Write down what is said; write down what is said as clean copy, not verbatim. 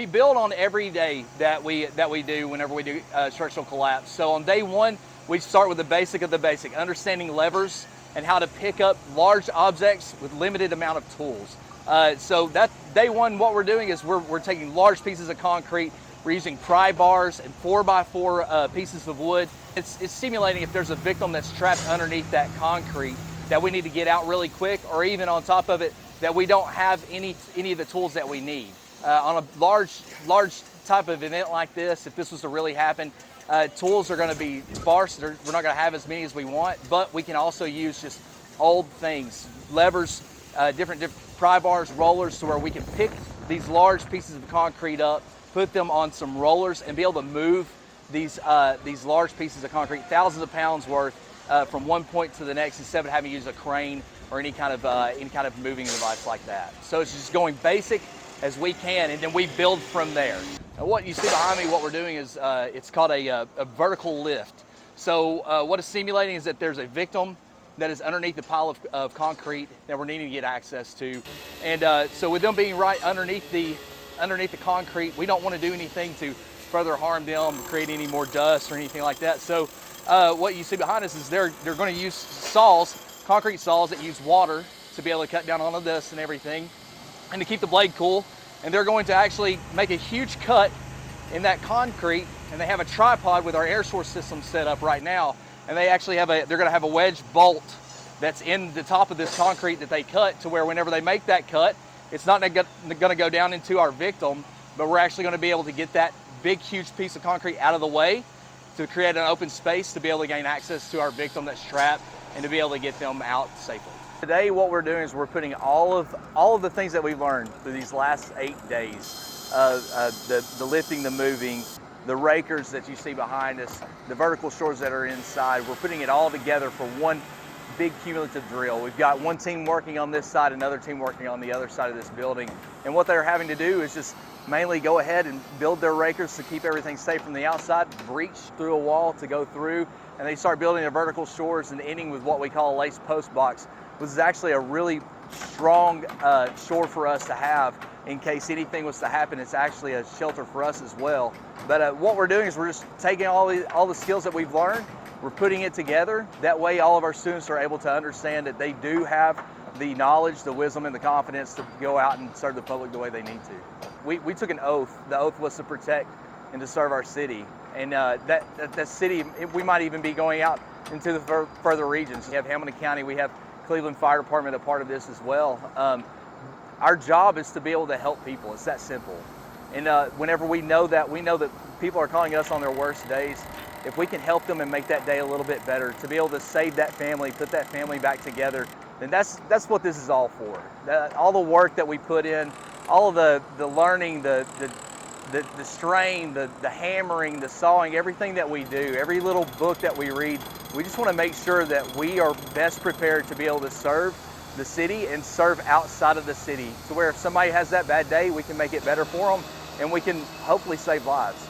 We build on every day that we do whenever we do structural collapse. So on day one, we start with the basic of the basic, understanding levers and how to pick up large objects with limited amount of tools. So that day one, what we're doing is we're taking large pieces of concrete. We're using pry bars and 4x4 pieces of wood. It's simulating if there's a victim that's trapped underneath that concrete that we need to get out really quick, or even on top of it, that we don't have any of the tools that we need. On a large type of event like this, if this was to really happen, tools are going to be sparse. We're not going to have as many as we want, but we can also use just old things, levers, different pry bars, rollers, to where we can pick these large pieces of concrete up, put them on some rollers, and be able to move these large pieces of concrete, thousands of pounds worth, from one point to the next, instead of having to use a crane or any kind of moving device like that. So it's just going basic as we can, and then we build from there. Now, what you see behind me, what we're doing is it's called a vertical lift. So what it's simulating is that there's a victim that is underneath the pile of concrete that we're needing to get access to, and so with them being right underneath the concrete, we don't want to do anything to further harm them, create any more dust or anything like that. So what you see behind us is they're going to use saws, concrete saws that use water to be able to cut down onto this and everything, and to keep the blade cool. And they're going to actually make a huge cut in that concrete, and they have a tripod with our air source system set up right now, and they actually they're going to have a wedge bolt that's in the top of this concrete that they cut, to where whenever they make that cut, it's not going to go down into our victim, but we're actually going to be able to get that big, huge piece of concrete out of the way to create an open space to be able to gain access to our victim that's trapped and to be able to get them out safely. Today, what we're doing is we're putting all of the things that we've learned through these last 8 days, the lifting, the moving, the rakers that you see behind us, the vertical shores that are inside. We're putting it all together for one big cumulative drill. We've got one team working on this side, another team working on the other side of this building. And what they're having to do is just mainly go ahead and build their rakers to keep everything safe from the outside, breach through a wall to go through, and they start building their vertical shores and ending with what we call a lace post box, which is actually a really strong shore for us to have in case anything was to happen. It's actually a shelter for us as well. But what we're doing is we're just taking all the skills that we've learned, we're putting it together. That way all of our students are able to understand that they do have the knowledge, the wisdom, and the confidence to go out and serve the public the way they need to. We took an oath. The oath was to protect and to serve our city. And that city, we might even be going out into the further regions. We have Hamilton County, we have Cleveland Fire Department a part of this as well. Our job is to be able to help people. It's that simple. And whenever we know that people are calling us on their worst days, if we can help them and make that day a little bit better, to be able to save that family, put that family back together, then that's what this is all for. All the work that we put in, all of the learning, the strain, the hammering, the sawing, everything that we do, every little book that we read, we just want to make sure that we are best prepared to be able to serve the city and serve outside of the city, to where if somebody has that bad day, we can make it better for them and we can hopefully save lives.